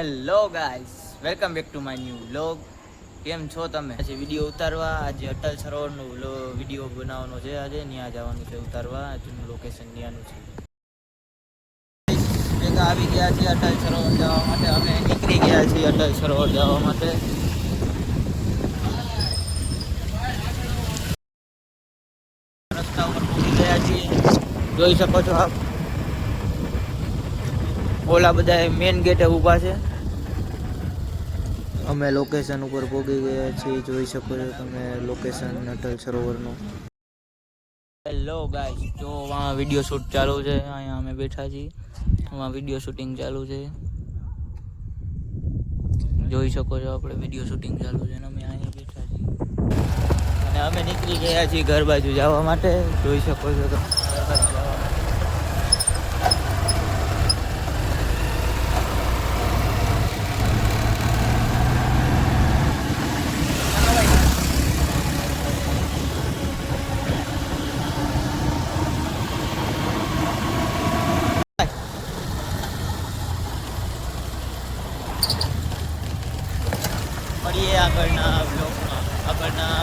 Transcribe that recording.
Hello guys, welcome back to my new vlog. કેમ છો તમે? આજે વિડીયો ઉતારવા, આજે અટલ સરોવરનો વિડીયો બનાવવાનો છે. આજે ત્યાં જવાનું છે ઉતારવા. આજનું લોકેશન ત્યાંનું છે. ભેગા આવી ગયા છીએ અટલ સરોવર જવા માટે. અમે નીકળી ગયા છીએ અટલ સરોવર જવા માટે. રસ્તા ઉપર પહોંચી ગયા છીએ, જોઈ શકો છો આપ. ઓલા બધા મેન ગેટે ઊભા છે. અમે લોકેશન ઉપર પહોંચી ગયા છીએ, જોઈ શકો છો તમે લોકેશન અટલ સરોવરનું. હેલો ગાઈસ, જો આ વિડીયો શૂટ ચાલુ છે. અહીંયા અમે બેઠા છીએ, આમાં વિડીયો શૂટિંગ ચાલુ છે. જોઈ શકો છો આપણે વિડીયો શૂટિંગ ચાલુ છે અને અમે અહીંયા બેઠા છીએ અને અમે નીકળી ગયા છીએ ઘર બાજુ જવા માટે. જોઈ શકો છો તો ઘર બાજુ જવા માટે. મળીએ આગળના બ્લોગમાં, આગળના